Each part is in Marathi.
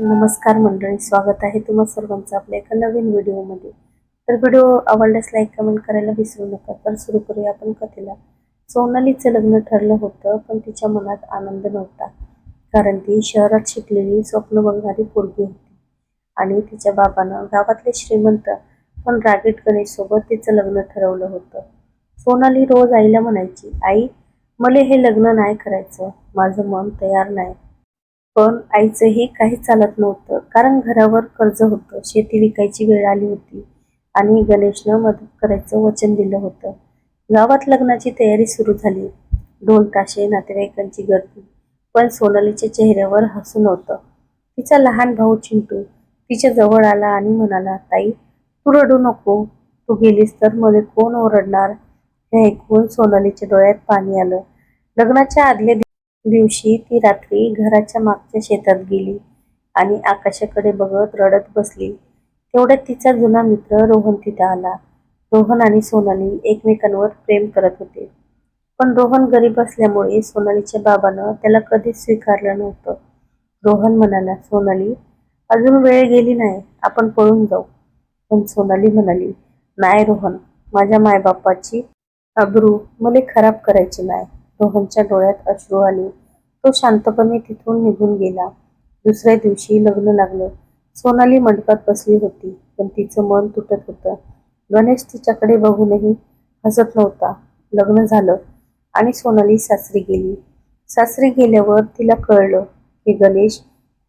नमस्कार मंडळी, स्वागत आहे तुम्हा सर्वांचं आपल्या एका नवीन व्हिडिओमध्ये. तर व्हिडिओ आवडल्यास लाईक कमेंट करायला विसरू नका. तर सुरू करूया आपण कथेला. सोनालीचं लग्न ठरलं होतं, पण तिच्या मनात आनंद नव्हता. कारण ती शहरात शिकलेली स्वप्न बघणारी पोरगी होती आणि तिच्या बाबानं गावातले श्रीमंत पण रागीट गणेश सोबत तिचं लग्न ठरवलं होतं. सोनाली रोज आईला म्हणायची, आई, मले हे लग्न नाही करायचं, माझं मन तयार नाही. पण आईचंही काही चालत नव्हतं, कारण घरावर कर्ज होतं, शेती विकायची वेळ आली होती आणि गणेशनं मदत करायचं वचन दिलं होतं. गावात लग्नाची तयारी सुरू झाली. ढोल ताशे, नातेवाईकांची गर्दी. पण सोनालीच्या चेहऱ्यावर हसू नव्हतं. तिचा लहान भाऊ चिंटू तिच्या जवळ आला आणि म्हणाला, ताई, तू रडू नको. तू गेलीस तर मध्ये कोण ओरडणार? हे ऐकून सोनालीच्या डोळ्यात पाणी आलं. लग्नाच्या आदल्या दिवशी ती रात्री घराच्या मागच्या शेतात गेली आणि आकाशाकडे बघत रडत बसली. तेवढ्यात तिचा जुना मित्र रोहन तिथे आला. रोहन आणि सोनाली एकमेकांवर प्रेम करत होते. पण रोहन गरीब असल्यामुळे सोनालीच्या बाबानं त्याला कधीच स्वीकारलं नव्हतं. रोहन म्हणाला, सोनाली, अजून वेळ गेली नाही, आपण पळून जाऊ. पण सोनाली म्हणाली, नाही रोहन, माझ्या मायबापाची अब्रू मले खराब करायची नाही. रोहनच्या डोळ्यात अश्रू आले. तो शांतपणे तिथून निघून गेला. दुसऱ्या दिवशी लग्न लागलं. सोनाली मंडपात बसली होती, पण तिचं मन तुटत होतं. गणेश तिच्याकडे बघूनही हसत नव्हता. लग्न झालं आणि सोनाली सासरी गेली. सासरी गेल्यावर तिला कळलं की गणेश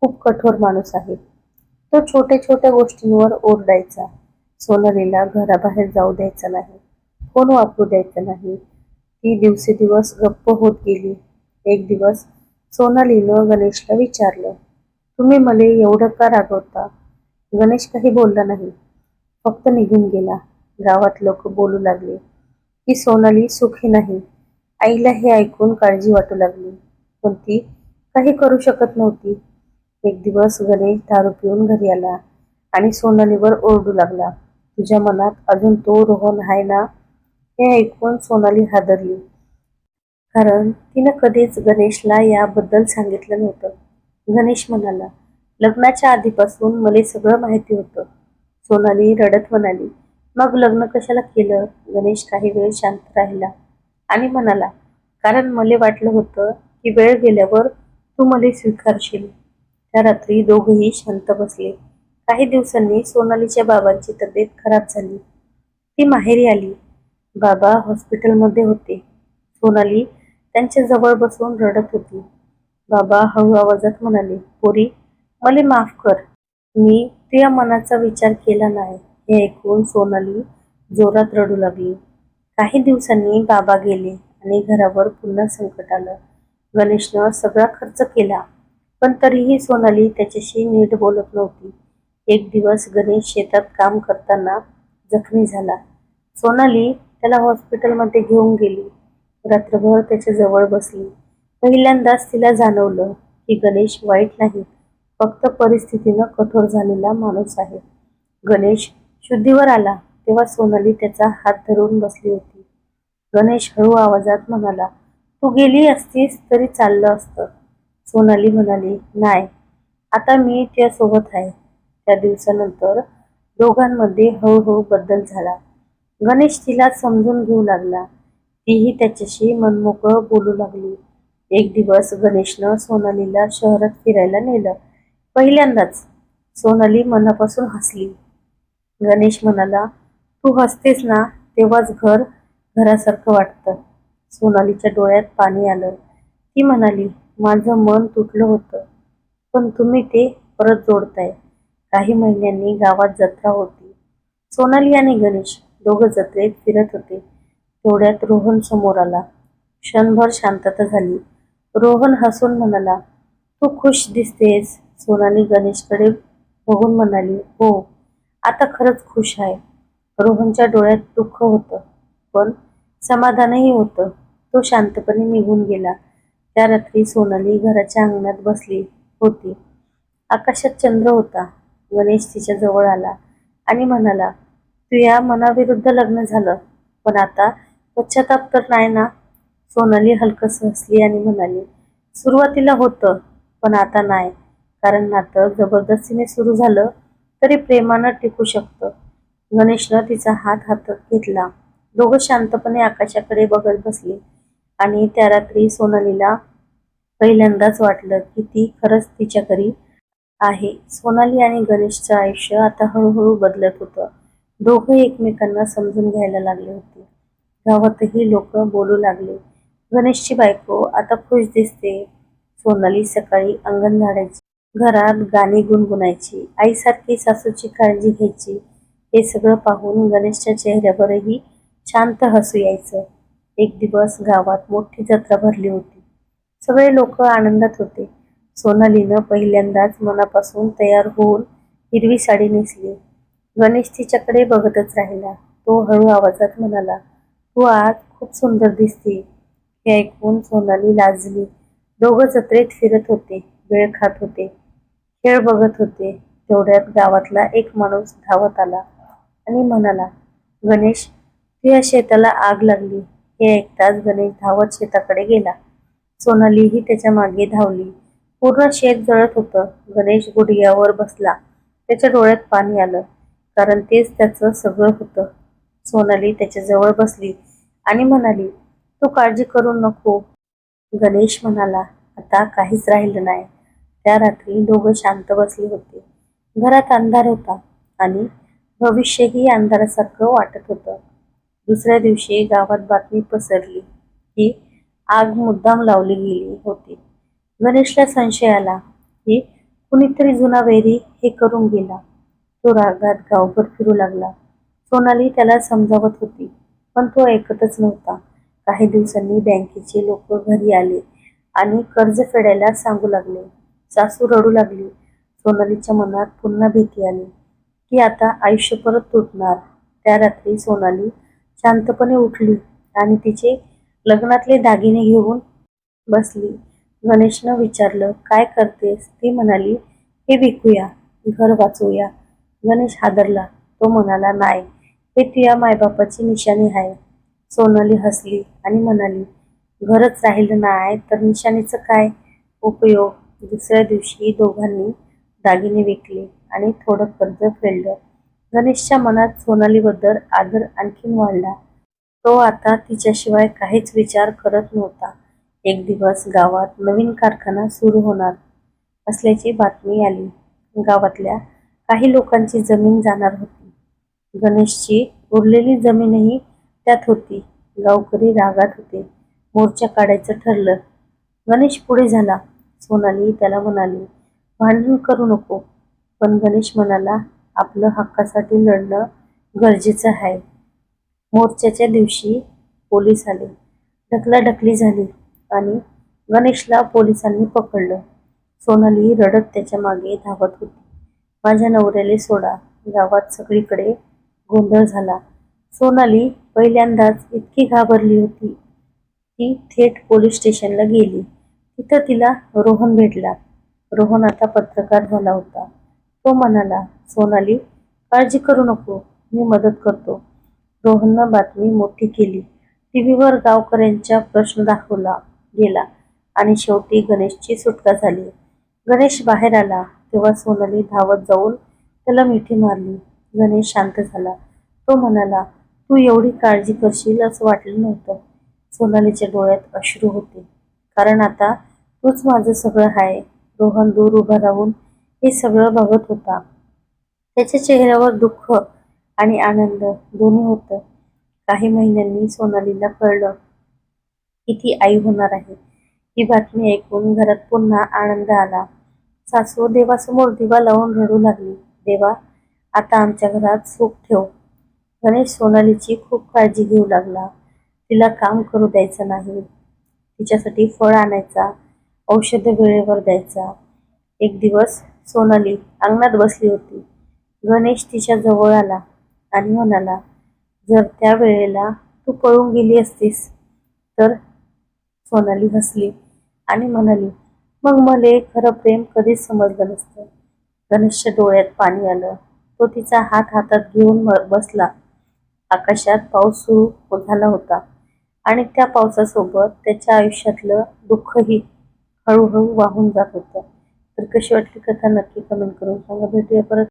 खूप कठोर माणूस आहे. तो छोट्या छोट्या गोष्टींवर ओरडायचा. सोनालीला घराबाहेर जाऊ द्यायचा नाही, फोन वापरू द्यायचा नाही. ती दिवसेदिवस गप्प होत गेली. एक दिवस सोनालीनं गणेशला विचारलं, तुम्ही मले एवढं का रागवता? गणेश काही बोलला नाही, फक्त निघून गेला. गावात लोक बोलू लागले की सोनाली सुखी नाही. आईला हे ऐकून काळजी वाटू लागली, पण ती काही करू शकत नव्हती. एक दिवस गणेश दारू पिऊन घरी आला आणि सोनालीवर ओरडू लागला, तुझ्या मनात अजून तो रोहन आहे ना? हे ऐकून सोनाली हादरली, कारण तिनं कधीच गणेशला याबद्दल सांगितलं नव्हतं. गणेश म्हणाला, लग्नाच्या आधीपासून मला सगळं माहिती होतं. सोनाली रडत म्हणाली, मग लग्न कशाला केलं? गणेश काही वेळ शांत राहिला आणि म्हणाला, कारण मला वाटलं होतं की वेळ गेल्यावर तू मला स्वीकारशील. त्या रात्री दोघेही शांत बसले. काही दिवसांनी सोनालीच्या बाबांची तब्येत खराब झाली. ती माहेरी आली. बाबा हॉस्पिटलमध्ये होते. सोनाली त्यांच्या जवळ बसून रडत होती. बाबा हळू आवाजात म्हणाले, पोरी, मला माफ कर. मी तुझ्या मनाचा विचार केला नाही. हे ऐकून सोनाली जोरात रडू लागली. काही दिवसांनी बाबा गेले आणि घरावर पुन्हा संकट आलं. गणेशनं सगळा खर्च केला, पण तरीही सोनाली त्याच्याशी नीट बोलत नव्हती. एक दिवस गणेश शेतात काम करताना जखमी झाला. सोनाली त्याला हॉस्पिटलमध्ये घेऊन गेली. रात्रभर त्याच्या जवळ बसली. पहिल्यांदाच तिला जाणवलं की गणेश वाईट नाही, फक्त परिस्थितीनं कठोर झालेला माणूस आहे. गणेश शुद्धीवर आला तेव्हा सोनाली त्याचा हात धरून बसली होती. गणेश हळू आवाजात म्हणाला, तू गेली असतीस तरी चाललं असतं. सोनाली म्हणाली, नाही, आता मी तुझ्यासोबत आहे. त्या दिवसानंतर दोघांमध्ये हळूहळू बदल झाला. गणेश तिला समजून घेऊ लागला. तीही त्याच्याशी मनमोकळं बोलू लागली. एक दिवस गणेशनं सोनालीला शहरात फिरायला नेलं. पहिल्यांदाच सोनाली मनापासून हसली. गणेश म्हणाला, तू हसतेस ना, तेव्हाच घर घरासारखं वाटतं. सोनालीच्या डोळ्यात पाणी आलं. ती म्हणाली, माझं मन तुटलं होतं, पण तुम्ही ते परत जोडताय. काही महिन्यांनी गावात जत्रा होती. सोनाली आणि गणेश दोघं जत्रेत फिरत होते. तेवढ्यात रोहन समोर आला. क्षणभर शांतता झाली. रोहन हसून म्हणाला, तू खुश दिसतेस. सोनाली गणेशकडे बघून म्हणाली, हो, आता खरंच खुश आहे. रोहनच्या डोळ्यात दुःख होतं, पण समाधानही होतं. तो शांतपणे निघून गेला. त्या रात्री सोनाली घराच्या अंगणात बसली होती. आकाशात चंद्र होता. गणेश तिच्या जवळ आला आणि म्हणाला, तुझ्या मनाविरुद्ध लग्न झालं, पण आता पश्चाताप तर नाही ना? सोनाली हलकस हसली आणि म्हणाली, सुरुवातीला होतं, पण आता नाही. कारण नातं जबरदस्तीने सुरू झालं तरी प्रेमानं टिकू शकतं. गणेशनं तिचा हात हातात घेतला. दोघं शांतपणे आकाशाकडे बघत बसले आणि त्या रात्री सोनालीला पहिल्यांदाच वाटलं की ती खरंच तिच्या घरी आहे. सोनाली आणि गणेशचं आयुष्य आता हळूहळू बदलत होतं. दोघं एकमेकांना समजून घ्यायला लागले होते. गावातही लोक बोलू लागले, गणेशची बायको आता खुश दिसते. सोनाली सकाळी अंगण झाडायची, घरात गाणी गुणगुणायची, आईसारखी सासूची काळजी घ्यायची. हे सगळं पाहून गणेशच्या चेहऱ्यावरही शांत हसू यायचं. एक दिवस गावात मोठी जत्रा भरली होती. सगळे लोक आनंदात होते. सोनालीनं पहिल्यांदाच मनापासून तयार होऊन हिरवी साडी नेसली. गणेश तिच्याकडे बघतच राहिला. तो हळू आवाजात म्हणाला, तू आज खूप सुंदर दिसते. हे ऐकून सोनाली लाजली. दोघं जत्रेत फिरत होते, वेळ खात होते, खेळ बघत होते. तेवढ्यात गावातला एक माणूस धावत आला आणि म्हणाला, गणेश, तुझ्या शेताला आग लागली. हे ऐकताच गणेश धावत शेताकडे गेला. सोनालीही त्याच्या मागे धावली. पूर्ण शेत जळत होतं. गणेश गुडघ्यावर बसला. त्याच्या डोळ्यात पाणी आलं, कारण तेच त्याचं सगळं होतं. सोनाली त्याच्या जवळ बसली आणि म्हणाली, तू काळजी करू नको. गणेश म्हणाला, आता काहीच राहिलं नाही. त्या रात्री दोघं शांत बसले होते. घरात अंधार होता आणि भविष्यही अंधारासारखं वाटत होतं. दुसऱ्या दिवशी गावात बातमी पसरली की आग मुद्दाम लावली गेली होती. गणेशला संशय आला की कुणीतरी जुना वैरी हे करून गेला. तो रागात गावभर फिरू लागला. सोनाली त्याला समजावत होती, पण तो ऐकतच नव्हता. काही दिवसांनी बँकेचे लोक घरी आले आणि कर्ज फेडायला सांगू लागले. सासू रडू लागली. सोनालीच्या मनात पुन्हा भीती आली की आता आयुष्य परत तुटणार. त्या रात्री सोनाली शांतपणे उठली आणि तिचे लग्नातले दागिने घेऊन बसली. गणेशनं विचारलं, काय करतेस? ती म्हणाली, हे विकूया, घर वाचवूया. गणेश हादरला. तो म्हणाला, नाही, हे तुझ्या मायबापाची निशाणी आहे. सोनाली हसली आणि म्हणाली, घरच राहिलं नाही तर निशाणीचं काय उपयोग? दुसऱ्या दिवशी दोघांनी दागिने विकले आणि थोडं कर्ज फेडलं. गणेशच्या मनात सोनालीबद्दल आदर आणखीन वाढला. तो आता तिच्याशिवाय काहीच विचार करत नव्हता. एक दिवस गावात नवीन कारखाना सुरू होणार असल्याची बातमी आली. गावातल्या काही लोकांची जमीन जाणार होती. गणेशची उरलेली जमीनही त्यात होती. गावकरी रागात होते. मोर्चा काढायचं ठरलं. गणेश पुढे झाला. सोनाली त्याला म्हणाली, भांडण करू नको. पण गणेश म्हणाला, आपलं हक्कासाठी लढणं गरजेचं आहे. मोर्चाच्या दिवशी पोलीस आले. ढकलाढकली झाली आणि गणेशला पोलिसांनी पकडलं. सोनाली रडत त्याच्या मागे धावत होती. माझ्या नवऱ्याला सोडा. गावात सगळीकडे गोंधळ झाला. सोनाली पहिल्यांदाच इतकी घाबरली होती. ती थेट पोलीस स्टेशनला गेली. तिथं तिला रोहन भेटला. रोहन आता पत्रकार झाला होता. तो म्हणाला, सोनाली, काळजी करू नको, मी मदत करतो. रोहननं बातमी मोठी केली. टीव्हीवर गावकऱ्यांचा प्रश्न दाखवला गेला आणि शेवटी गणेशची सुटका झाली. गणेश बाहेर आला तेव्हा सोनाली धावत जाऊन त्याला मिठी मारली. गणेश शांत झाला. तो म्हणाला, तू एवढी काळजी करशील असं वाटलं नव्हतं. सोनालीच्या डोळ्यात अश्रू होते, कारण आता तूच माझं सगळं आहे. रोहन दूर उभा राहून हे सगळं बघत होता. त्याच्या चेहऱ्यावर दुःख आणि आनंद दोन्ही होतं. काही महिन्यांनी सोनालीला कळलं की ती आई होणार आहे. ही बातमी ऐकून घरात पुन्हा आनंद आला. सासू देवासमोर दिवा लावून रडू लागली, देवा, आता आमच्या घरात सुख ठेव. गणेश सोनालीची खूप काळजी घेऊ लागला. तिला काम करू द्यायचं नाही. तिच्यासाठी फळ आणायचा, औषधं वेळेवर द्यायचा. एक दिवस सोनाली अंगणात बसली होती. गणेश तिच्या जवळ आला आणि म्हणाला, जर त्या वेळेला तू पळून गेली असतीस तर? सोनाली हसली आणि म्हणाली, मग मला खरं प्रेम कधीच समजलं नसतं. गणेशच्या डोळ्यात पाणी आलं. तो तिचा हात हातात घेऊन बसला. आकाशात पाऊस सुरू झाला होता आणि त्या पावसासोबत त्याच्या आयुष्यातलं दुःखही हळूहळू वाहून जात होतं. तर कशी वाटली कथा नक्की कमेंट करून सांगा. भेटूया परत